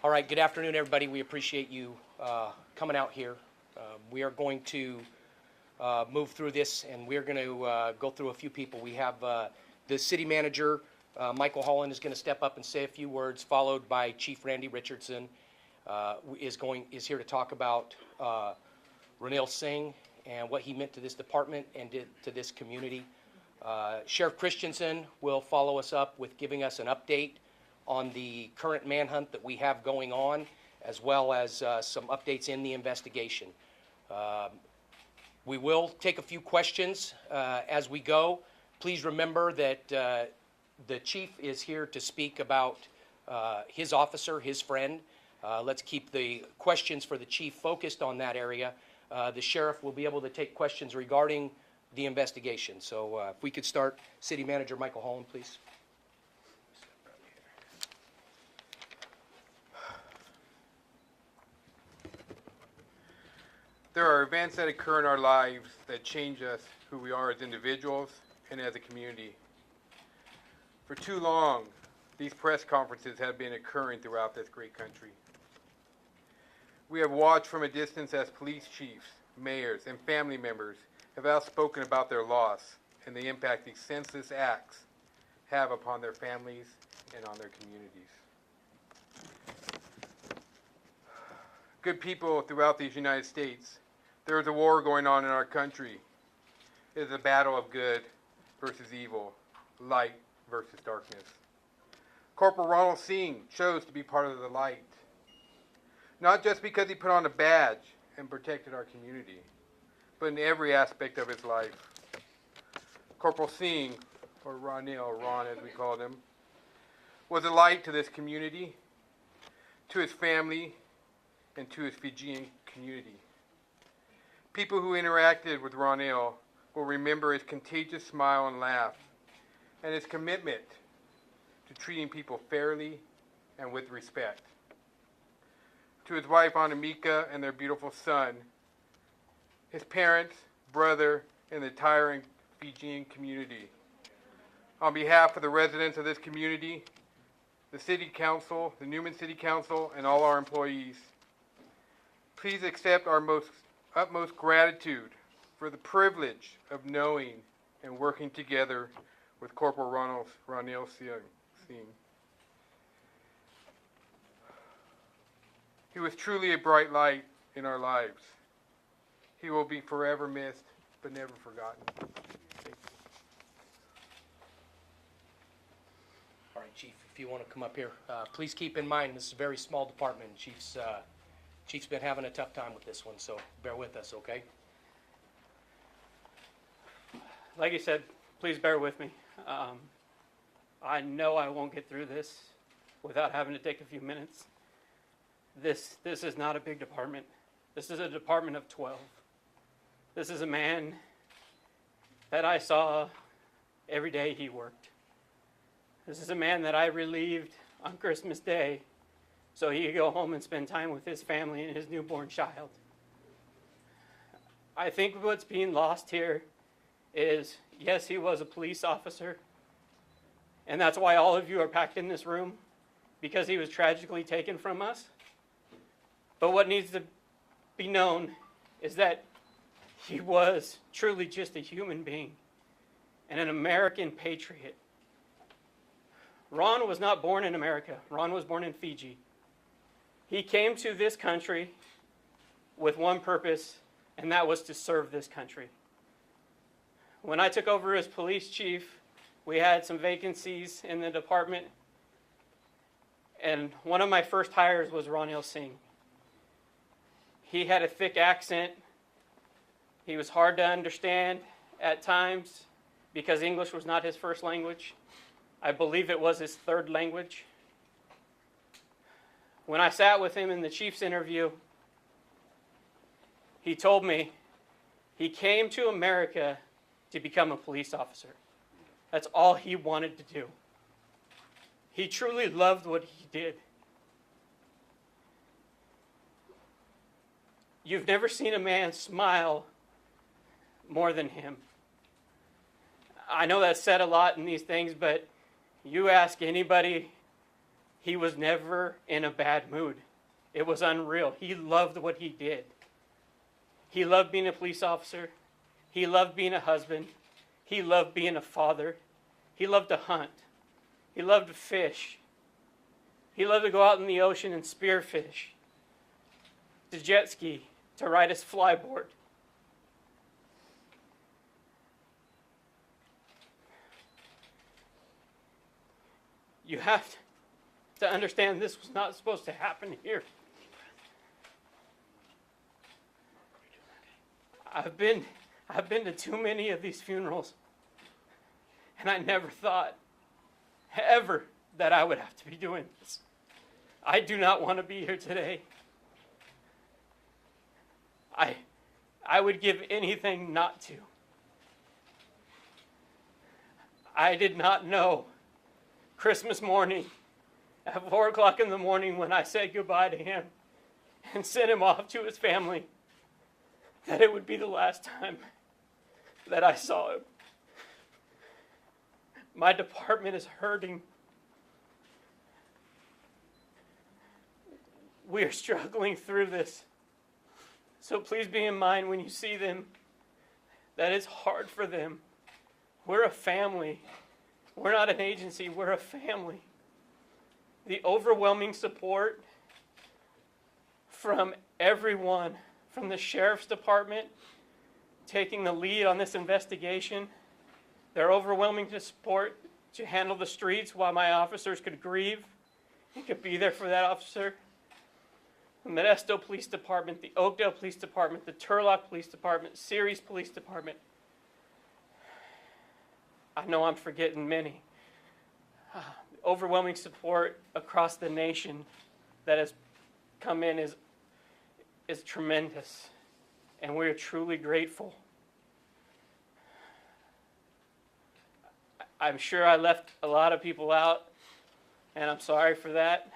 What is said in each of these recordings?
All right, good afternoon, everybody. We appreciate you coming out here. We are going to move through this, and we're going to go through a few people. We have the city manager, Michael Holland, is going to step up and say a few words, followed by Chief Randy Richardson, is here to talk about Ronil Singh and what he meant to this department and to this community. Sheriff Christensen will follow us up with giving us an update on the current manhunt that we have going on, as well as some updates in the investigation. We will take a few questions as we go. Please remember that the chief is here to speak about his officer, his friend. Let's keep the questions for the chief focused on that area. The sheriff will be able to take questions regarding the investigation. So if we could start, City Manager Michael Holland, please. There are events that occur in our lives that change us, who we are as individuals and as a community. For too long, these press conferences have been occurring throughout this great country. We have watched from a distance as police chiefs, mayors, and family members have outspoken about their loss and the impact these senseless acts have upon their families and on their communities. Good people throughout these United States, there is a war going on in our country. It is a battle of good versus evil, light versus darkness. Corporal Ronil Singh chose to be part of the light, not just because he put on a badge and protected our community, but in every aspect of his life. Corporal Singh, or Ronil, Ron as we called him, was a light to this community, to his family, and to his Fijian community. People who interacted with Ronil will remember his contagious smile and laugh, and his commitment to treating people fairly and with respect. To his wife Anamika and their beautiful son, his parents, brother, and the entire Fijian community. On behalf of the residents of this community, the City Council, the Newman City Council, and all our employees, please accept our utmost gratitude for the privilege of knowing and working together with Corporal Ronil Singh. He was truly a bright light in our lives. He will be forever missed, but never forgotten. Thank you. All right, Chief, if you want to come up here, please keep in mind this is a very small department. Chief's been having a tough time with this one, so bear with us, okay? Like you said, please bear with me. I know I won't get through this without having to take a few minutes. This is not a big department. This is a department of 12. This is a man that I saw every day he worked. This is a man that I relieved on Christmas Day so he could go home and spend time with his family and his newborn child. I think what's being lost here is, yes, he was a police officer, and that's why all of you are packed in this room, because he was tragically taken from us. But what needs to be known is that he was truly just a human being and an American patriot. Ron was not born in America. Ron was born in Fiji. He came to this country with one purpose, and that was to serve this country. When I took over as police chief, we had some vacancies in the department, and one of my first hires was Ronil Singh. He had a thick accent. He was hard to understand at times because English was not his first language. I believe it was his third language. When I sat with him in the chief's interview, he told me he came to America to become a police officer. That's all he wanted to do. He truly loved what he did. You've never seen a man smile more than him. I know that's said a lot in these things, but you ask anybody He was never in a bad mood. It was unreal. He loved what he did. He loved being a police officer. He loved being a husband. He loved being a father. He loved to hunt. He loved to fish. He loved to go out in the ocean and spearfish, to jet ski, to ride his flyboard. You have to understand this was not supposed to happen here. I've been to too many of these funerals, and I never thought ever that I would have to be doing this. I do not want to be here today. I would give anything not to. I did not know Christmas morning at 4 o'clock in the morning when I said goodbye to him and sent him off to his family that it would be the last time that I saw him. My department is hurting. We are struggling through this. So please be in mind when you see them that it's hard for them. We're a family. We're not an agency. We're a family. The overwhelming support from everyone, from the sheriff's department taking the lead on this investigation, their overwhelming support to handle the streets while my officers could grieve and could be there for that officer. The Modesto Police Department, the Oakdale Police Department, the Turlock Police Department, Ceres Police Department. I know I'm forgetting many. Overwhelming support across the nation that has come in is tremendous, and we are truly grateful. I'm sure I left a lot of people out, and I'm sorry for that.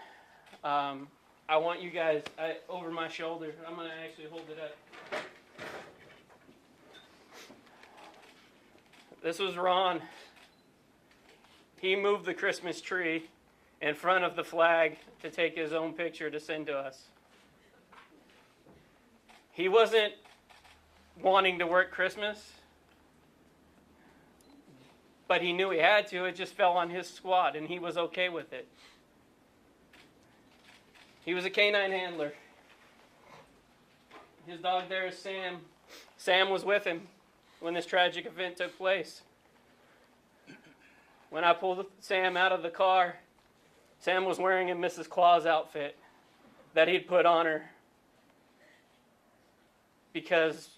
I want you guys, over my shoulder, I'm going to actually hold it up. This was Ron. He moved the Christmas tree in front of the flag to take his own picture to send to us. He wasn't wanting to work Christmas, but he knew he had to. It just fell on his squad, and he was okay with it. He was a canine handler. His dog there is Sam. Sam was with him when this tragic event took place. When I pulled Sam out of the car, Sam was wearing a Mrs. Claus outfit that he'd put on her because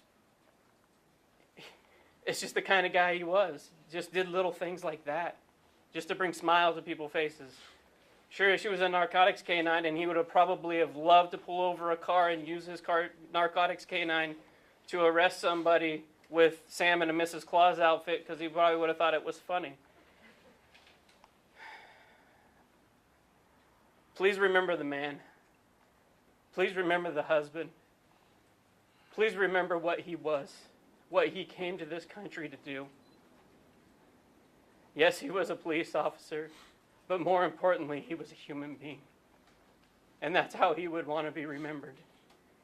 it's just the kind of guy he was. Just did little things like that just to bring smiles to people's faces. Sure, she was a narcotics canine, and he would have probably have loved to pull over a car and use his narcotics canine to arrest somebody with Sam in a Mrs. Claus outfit because he probably would have thought it was funny. Please remember the man. Please remember the husband. Please remember what he was, what he came to this country to do. Yes, he was a police officer, but more importantly, he was a human being. And that's how he would want to be remembered.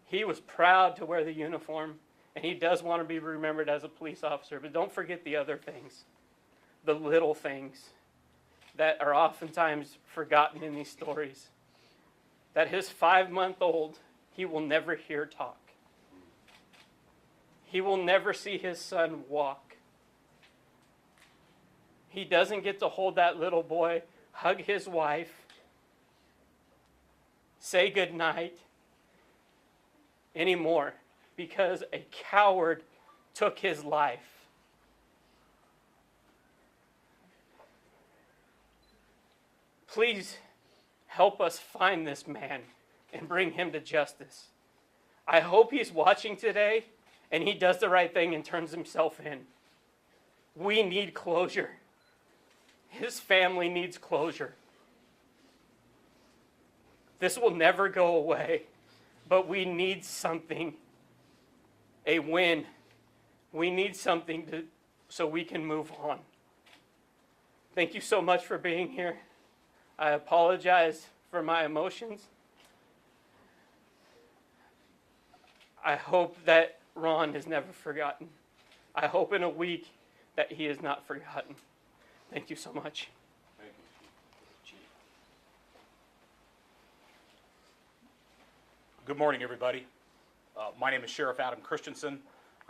He was proud to wear the uniform, and he does want to be remembered as a police officer. But don't forget the other things, the little things that are oftentimes forgotten in these stories. That his 5-month-old, he will never hear talk. He will never see his son walk. He doesn't get to hold that little boy, hug his wife, say goodnight anymore because a coward took his life. Please help us find this man and bring him to justice. I hope he's watching today and he does the right thing and turns himself in. We need closure. His family needs closure. This will never go away, but we need something, a win. We need something so we can move on. Thank you so much for being here. I apologize for my emotions. I hope that Ron is never forgotten. I hope in a week that he is not forgotten. Thank you so much. Thank you. Good morning, everybody. My name is Sheriff Adam Christensen.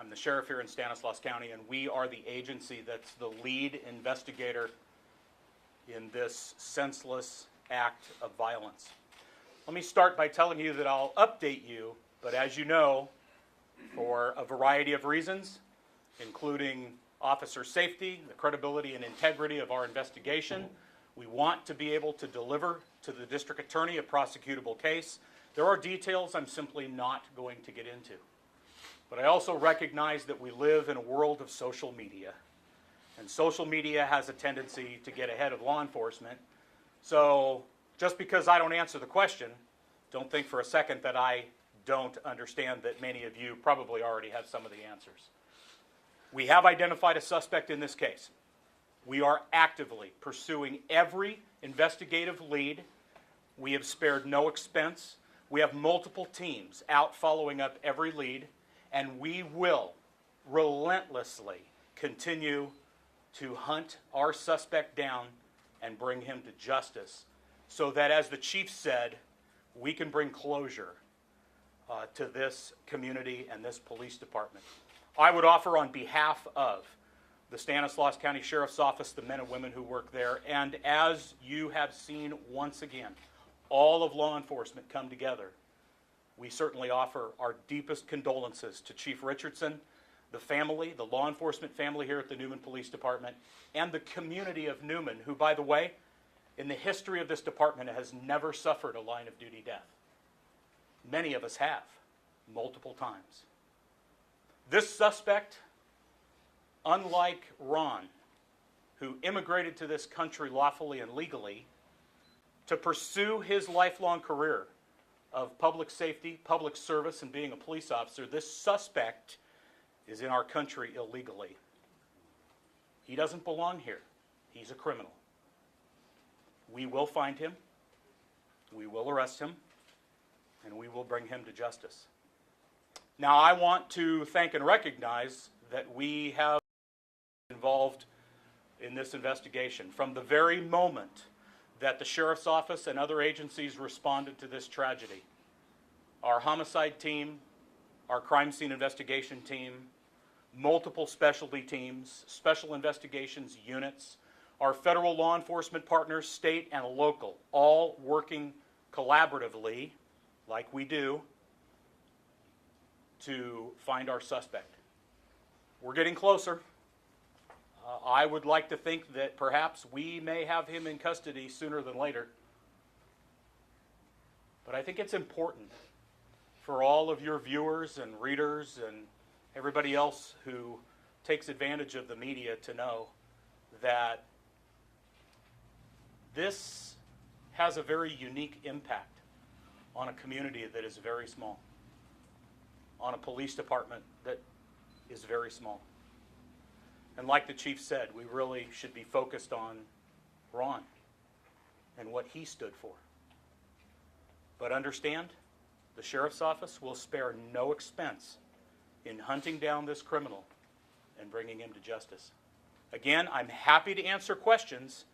I'm the sheriff here in Stanislaus County, and we are the agency that's the lead investigator in this senseless act of violence. Let me start by telling you that I'll update you, but as you know, for a variety of reasons, including officer safety, the credibility and integrity of our investigation, we want to be able to deliver to the district attorney a prosecutable case. There are details I'm simply not going to get into. But I also recognize that we live in a world of social media. And social media has a tendency to get ahead of law enforcement. So just because I don't answer the question, don't think for a second that I don't understand that many of you probably already have some of the answers. We have identified a suspect in this case. We are actively pursuing every investigative lead. We have spared no expense. We have multiple teams out following up every lead, and we will relentlessly continue to hunt our suspect down and bring him to justice so that, as the chief said, we can bring closure to this community and this police department. I would offer on behalf of the Stanislaus County Sheriff's Office, the men and women who work there, and as you have seen once again, all of law enforcement come together. We certainly offer our deepest condolences to Chief Richardson, the family, the law enforcement family here at the Newman Police Department, and the community of Newman, who, by the way, in the history of this department has never suffered a line of duty death. Many of us have, multiple times. This suspect, unlike Ron, who immigrated to this country lawfully and legally to pursue his lifelong career of public safety, public service, and being a police officer, this suspect is in our country illegally. He doesn't belong here. He's a criminal. We will find him, we will arrest him, and we will bring him to justice. Now, I want to thank and recognize that we have involved in this investigation from the very moment that the Sheriff's Office and other agencies responded to this tragedy. Our homicide team, our crime scene investigation team, multiple specialty teams, special investigations units, our federal law enforcement partners, state and local, all working collaboratively, like we do, to find our suspect. We're getting closer. I would like to think that perhaps we may have him in custody sooner than later. But I think it's important for all of your viewers and readers and everybody else who takes advantage of the media to know that this has a very unique impact on a community that is very small, on a police department that is very small. And like the chief said, we really should be focused on Ron and what he stood for. But understand, the Sheriff's Office will spare no expense in hunting down this criminal and bringing him to justice. Again, I'm happy to answer questions,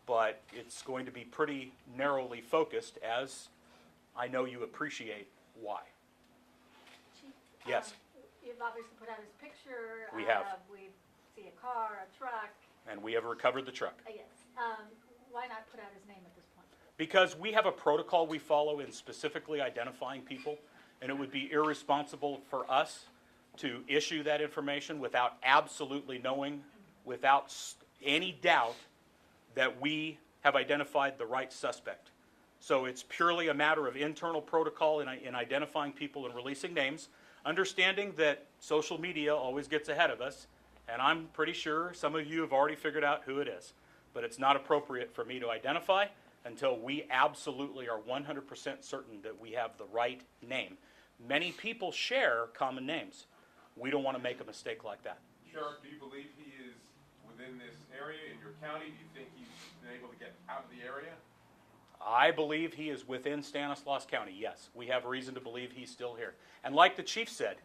but it's going to be pretty narrowly focused, as I know you appreciate why. Chief, Yes. You've obviously put out his picture. We have. We see a car, a truck. And we have recovered the truck. Yes. Why not put out his name at this point? Because we have a protocol we follow in specifically identifying people, and it would be irresponsible for us to issue that information without absolutely knowing, without any doubt, that we have identified the right suspect. So it's purely a matter of internal protocol in identifying people and releasing names, understanding that social media always gets ahead of us, and I'm pretty sure some of you have already figured out who it is. But it's not appropriate for me to identify until we absolutely are 100% certain that we have the right name. Many people share common names. We don't want to make a mistake like that. Sheriff, do you believe he is within this area in your county? Do you think he's been able to get out of the area? I believe he is within Stanislaus County, yes. We have reason to believe he's still here. And like the chief said,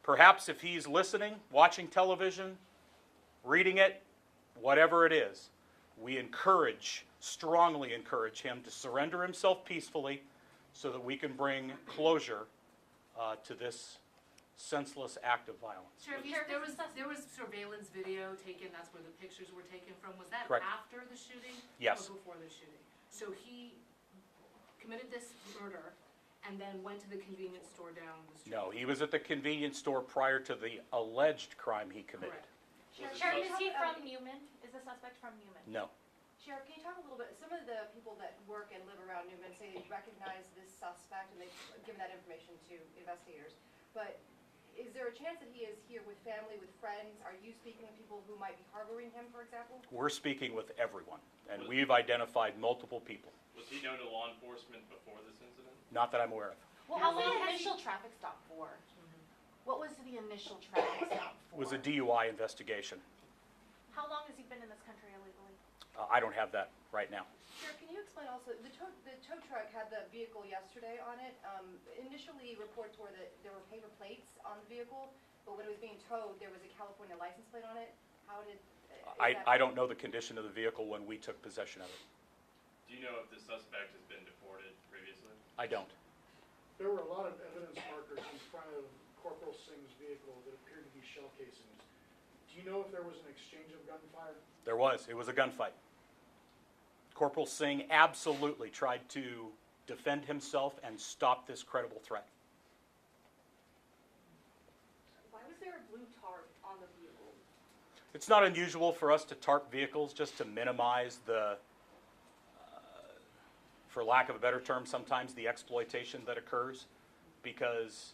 perhaps if he's listening, watching television, reading it, whatever it is, we strongly encourage him to surrender himself peacefully so that we can bring closure to this senseless act of violence. Sheriff, there was surveillance video taken, that's where the pictures were taken from. Was that Correct. after the shooting? Yes. Or before the shooting? So he committed this murder and then went to the convenience store down the street? No, he was at the convenience store prior to the alleged crime he committed. Correct. Sheriff, is he from Newman? Is the suspect from Newman? No. Sheriff, can you talk a little bit, some of the people that work and live around Newman say they recognize this suspect and they've given that information to investigators, but is there a chance that he is here with family, with friends? Are you speaking with people who might be harboring him, for example? We're speaking with everyone, and we've identified multiple people. Was he known to law enforcement before this incident? Not that I'm aware of. What was the initial traffic stop for? What was the initial traffic stop It for? was a DUI investigation. How long has he been in this country illegally? I don't have that right now. Sheriff, can you explain also, the tow truck had the vehicle yesterday on it. Initially, reports were that there were paper plates on the vehicle, but when it was being towed, there was a California license plate on it. How did? I don't know the condition of the vehicle when we took possession of it. Do you know if the suspect has been deported previously? I don't. There were a lot of evidence markers in front of Corporal Singh's vehicle that appeared to be shell casings. Do you know if there was an exchange of gunfire? There was. It was a gunfight. Corporal Singh absolutely tried to defend himself and stop this credible threat. Why was there a blue tarp on the vehicle? It's not unusual for us to tarp vehicles just to minimize the, for lack of a better term, sometimes the exploitation that occurs, because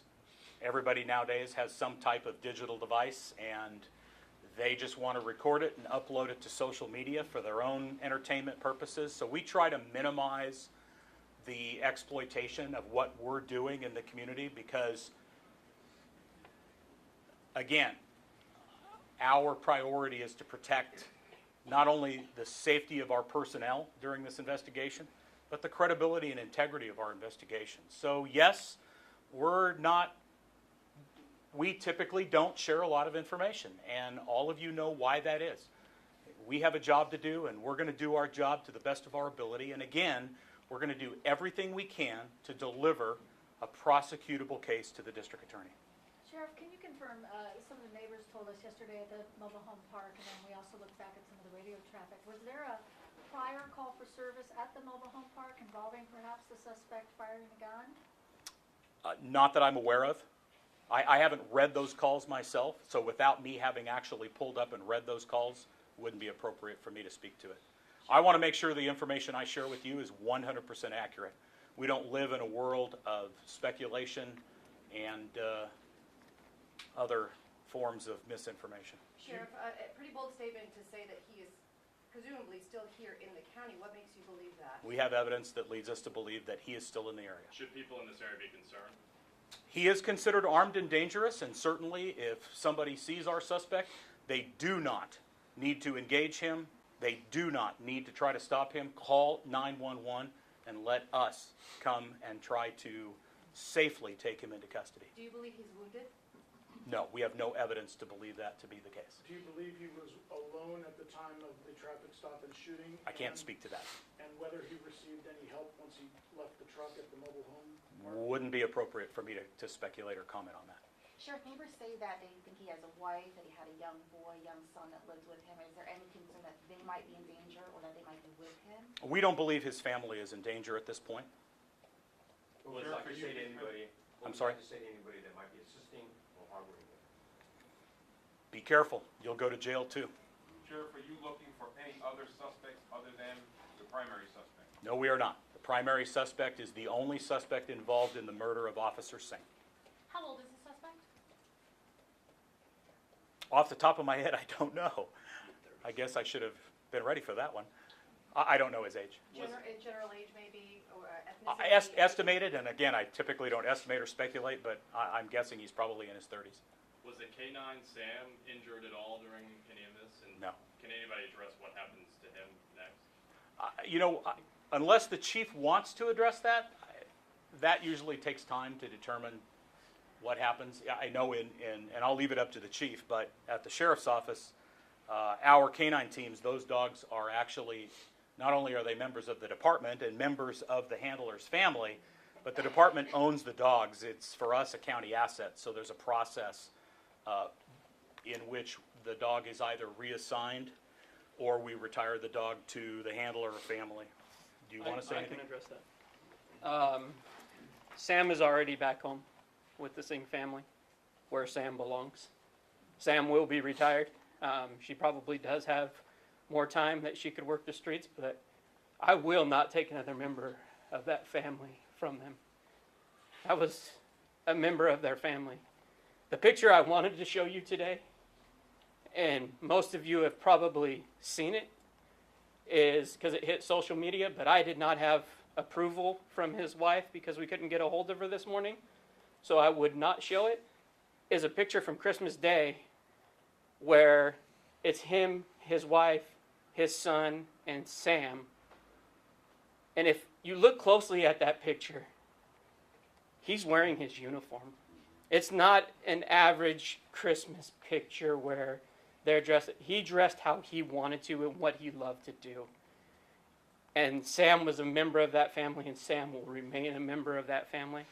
everybody nowadays has some type of digital device and they just want to record it and upload it to social media for their own entertainment purposes. So we try to minimize the exploitation of what we're doing in the community because, again, our priority is to protect not only the safety of our personnel during this investigation, but the credibility and integrity of our investigation. So yes, we typically don't share a lot of information, and all of you know why that is. We have a job to do, and we're going to do our job to the best of our ability. And again, we're going to do everything we can to deliver a prosecutable case to the district attorney. Sheriff, can you confirm, some of the neighbors told us yesterday at the mobile home park, and then we also looked back at some of the radio traffic. Was there a prior call for service at the mobile home park involving perhaps the suspect firing a gun? Not that I'm aware of. I haven't read those calls myself, so without me having actually pulled up and read those calls, it wouldn't be appropriate for me to speak to it. I want to make sure the information I share with you is 100% accurate. We don't live in a world of speculation and other forms of misinformation. Sheriff, a pretty bold statement to say that he is presumably still here in the county. What makes you believe that? We have evidence that leads us to believe that he is still in the area. Should people in this area be concerned? He is considered armed and dangerous, and certainly if somebody sees our suspect, they do not need to engage him. They do not need to try to stop him. Call 911 and let us come and try to safely take him into custody. Do you believe he's wounded? No, we have no evidence to believe that to be the case. Do you believe he was alone at the time of the traffic stop and shooting? I can't speak to that. And whether he received any help once he left the truck at the mobile home? Wouldn't be appropriate for me to speculate or comment on that. Sheriff, neighbors say that they think he has a wife, that he had a young boy, young son that lives with him. Is there any concern that they might be in danger or that they might be with him? We don't believe his family is in danger at this point. What would you like to say to anybody? I'm sorry? What would you like to say to anybody that might be assisting or harboring him? Be careful. You'll go to jail too. Sheriff, are you looking for any other suspects other than the primary suspect? No, we are not. The primary suspect is the only suspect involved in the murder of Officer Singh. How old is the suspect? Off the top of my head, I don't know. I guess I should have been ready for that one. I don't know his age. General age maybe, or ethnicity? Estimated, and again, I typically don't estimate or speculate, but I'm guessing he's probably in his 30s. Was the K-9 Sam injured at all during any of this? And No. can anybody address what happens to him next? unless the chief wants to address that, that usually takes time to determine what happens. I know and I'll leave it up to the chief, but at the sheriff's office, our canine teams, those dogs are actually, not only are they members of the department and members of the handler's family, but the department owns the dogs. It's, for us, a county asset, so there's a process in which the dog is either reassigned or we retire the dog to the handler or family. Do you want to say anything? I can address that. Sam is already back home with the Singh family, where Sam belongs. Sam will be retired. She probably does have more time that she could work the streets, but I will not take another member of that family from them. I was a member of their family. The picture I wanted to show you today, and most of you have probably seen it, is because it hit social media, but I did not have approval from his wife because we couldn't get a hold of her this morning, so I would not show it, is a picture from Christmas Day where it's him, his wife, his son, and Sam. And if you look closely at that picture, he's wearing his uniform. It's not an average Christmas picture where they're dressed. He dressed how he wanted to and what he loved to do. And Sam was a member of that family, and Sam will remain a member of that family.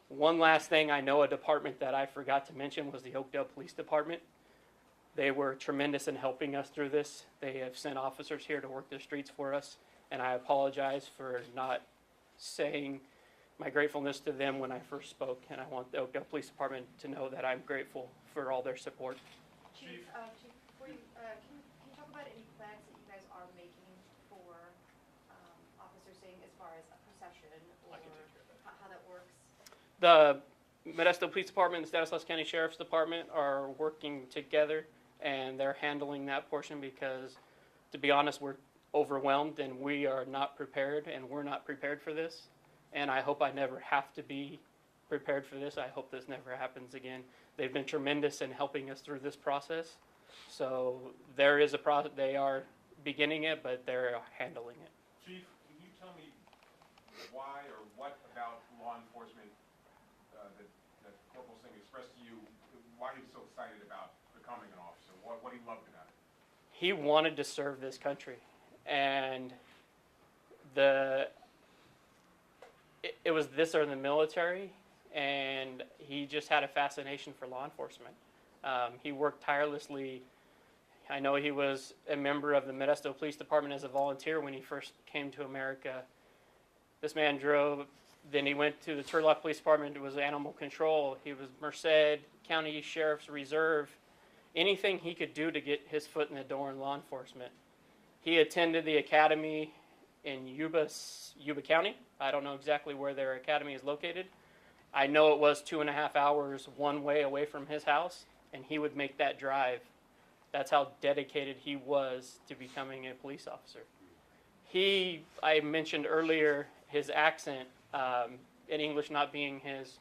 One last thing, I know a department that I forgot to mention was the Oakdale Police Department. They were tremendous in helping us through this. They have sent officers here to work the streets for us, and I apologize for not saying my gratefulness to them when I first spoke, and I want the Oakdale Police Department to know that I'm grateful for all their support. Chief, before you, can you talk about any plans that you guys are making for Officer Singh as far as a procession or how that works? The Modesto Police Department and the Stanislaus County Sheriff's Department are working together, and they're handling that portion because, to be honest, we're overwhelmed and we are not prepared, and we're not prepared for this. And I hope I never have to be prepared for this. I hope this never happens again. They've been tremendous in helping us through this process. So there is a process. They are beginning it, but they're handling it. Chief, can you tell me why or what about law enforcement that Corporal Singh expressed to you, why he was so excited about becoming an officer, what he loved about it? He wanted to serve this country, and it was this or the military, and he just had a fascination for law enforcement. He worked tirelessly. I know he was a member of the Modesto Police Department as a volunteer when he first came to America. This man drove, then he went to the Turlock Police Department. It was animal control. He was Merced County Sheriff's Reserve. Anything he could do to get his foot in the door in law enforcement. He attended the academy in Yuba County. I don't know exactly where their academy is located. I know it was 2.5 hours one way away from his house, and he would make that drive. That's how dedicated he was to becoming a police officer. I mentioned earlier his accent, in English not being his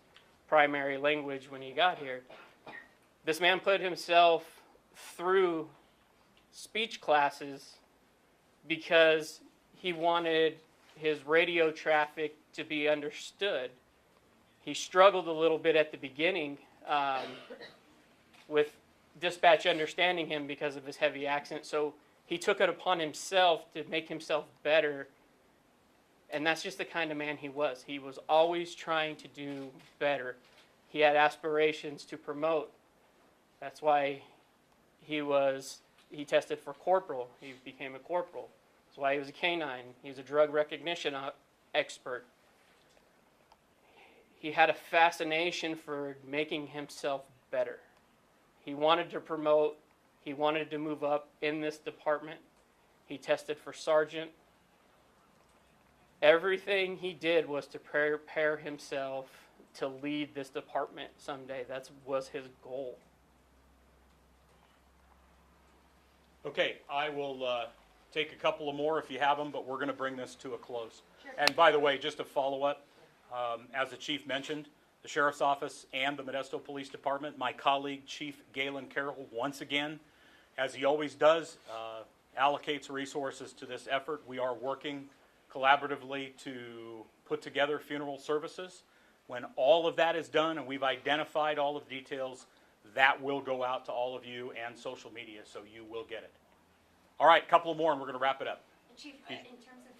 primary language when he got here. This man put himself through speech classes because he wanted his radio traffic to be understood. He struggled a little bit at the beginning with dispatch understanding him because of his heavy accent, so he took it upon himself to make himself better, and that's just the kind of man he was. He was always trying to do better. He had aspirations to promote. That's why he tested for corporal. He became a corporal. That's why he was a canine. He was a drug recognition expert. He had a fascination for making himself better. He wanted to promote. He wanted to move up in this department. He tested for sergeant. Everything he did was to prepare himself to lead this department someday. That was his goal. Okay, I will take a couple of more if you have them, but we're going to bring this to a close. Sure. And by the way, just a follow-up, as the chief mentioned, the Sheriff's Office and the Modesto Police Department, my colleague, Chief Galen Carroll, once again, as he always does, allocates resources to this effort. We are working collaboratively to put together funeral services. When all of that is done and we've identified all of the details, that will go out to all of you and social media, so you will get it. All right, a couple more and we're going to wrap it up. Chief, in terms of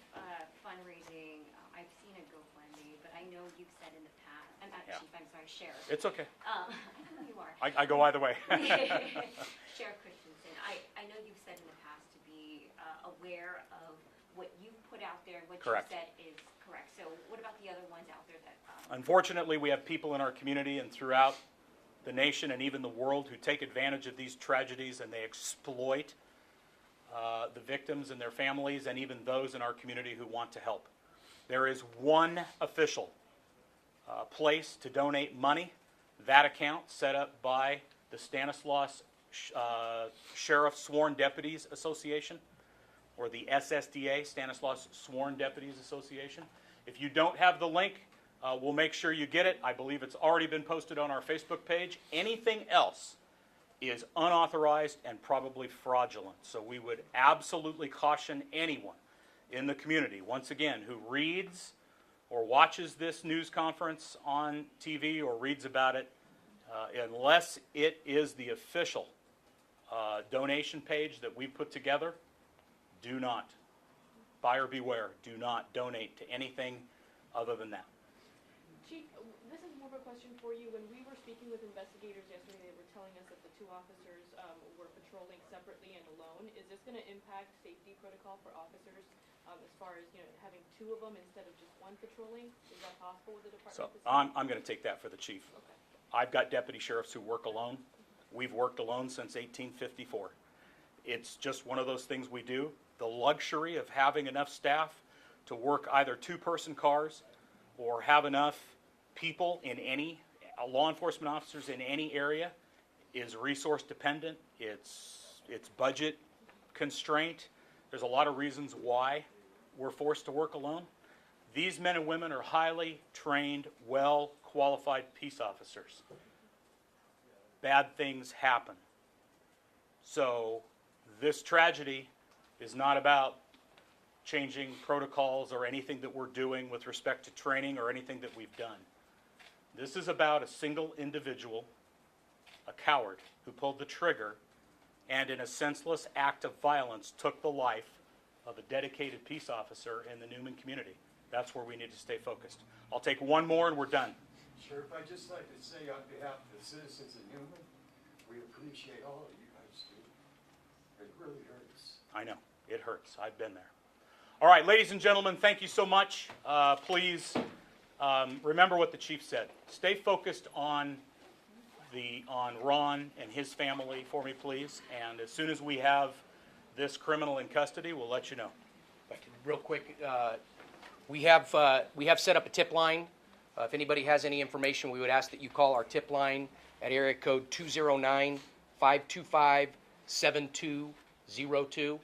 fundraising, I've seen a GoFundMe, but I know you've said in the past, I'm not Yeah. Chief, I'm sorry, Sheriff. It's okay. I know who you are. I go either way. Sheriff Christensen, I know you've said in the past to be aware of what you've put out there and what Correct. you've said is correct. So what about the other ones out there that... Unfortunately, we have people in our community and throughout the nation and even the world who take advantage of these tragedies, and they exploit the victims and their families and even those in our community who want to help. There is one official place to donate money, that account set up by the Stanislaus Sheriff Sworn Deputies Association, or the SSDA, Stanislaus Sworn Deputies Association. If you don't have the link, we'll make sure you get it. I believe it's already been posted on our Facebook page. Anything else is unauthorized and probably fraudulent. So we would absolutely caution anyone in the community, once again, who reads or watches this news conference on TV or reads about it, unless it is the official donation page that we put together, do not, buyer beware, do not donate to anything other than that. Chief, this is more of a question for you. When we were speaking with investigators yesterday, they were telling us that the two officers were patrolling separately and alone. Is this going to impact safety protocol for officers as far as having two of them instead of just one patrolling? Is that possible with the department? So I'm going to take that for the chief. Okay. I've got deputy sheriffs who work alone. We've worked alone since 1854. It's just one of those things we do. The luxury of having enough staff to work either two-person cars or have enough people in any, law enforcement officers in any area is resource dependent. It's budget constraint. There's a lot of reasons why we're forced to work alone. These men and women are highly trained, well-qualified peace officers. Bad things happen. So this tragedy is not about changing protocols or anything that we're doing with respect to training or anything that we've done. This is about a single individual, a coward, who pulled the trigger and in a senseless act of violence took the life of a dedicated peace officer in the Newman community. That's where we need to stay focused. I'll take one more and we're done. Sheriff, I'd just like to say on behalf of the citizens of Newman, we appreciate all of you guys do. It really hurts. I know, it hurts. I've been there. All right, ladies and gentlemen, thank you so much. Please remember what the chief said. Stay focused on Ron and his family for me, please. And as soon as we have this criminal in custody, we'll let you know. If I could, real quick, we have set up a tip line. If anybody has any information, we would ask that you call our tip line at area code 209-525-7202.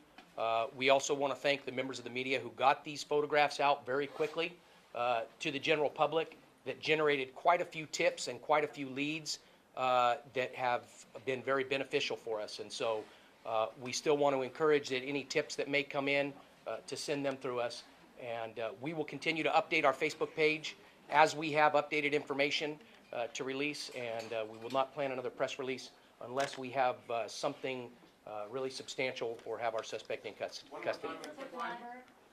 We also want to thank the members of the media who got these photographs out very quickly to the general public. That generated quite a few tips and quite a few leads that have been very beneficial for us. And so we still want to encourage that any tips that may come in to send them through us. And we will continue to update our Facebook page as we have updated information to release. And we will not plan another press release unless we have something really substantial or have our suspect in custody.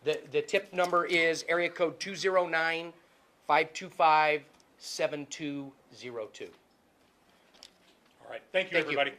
The tip number is area code 209-525-7202. All right, thank you, everybody.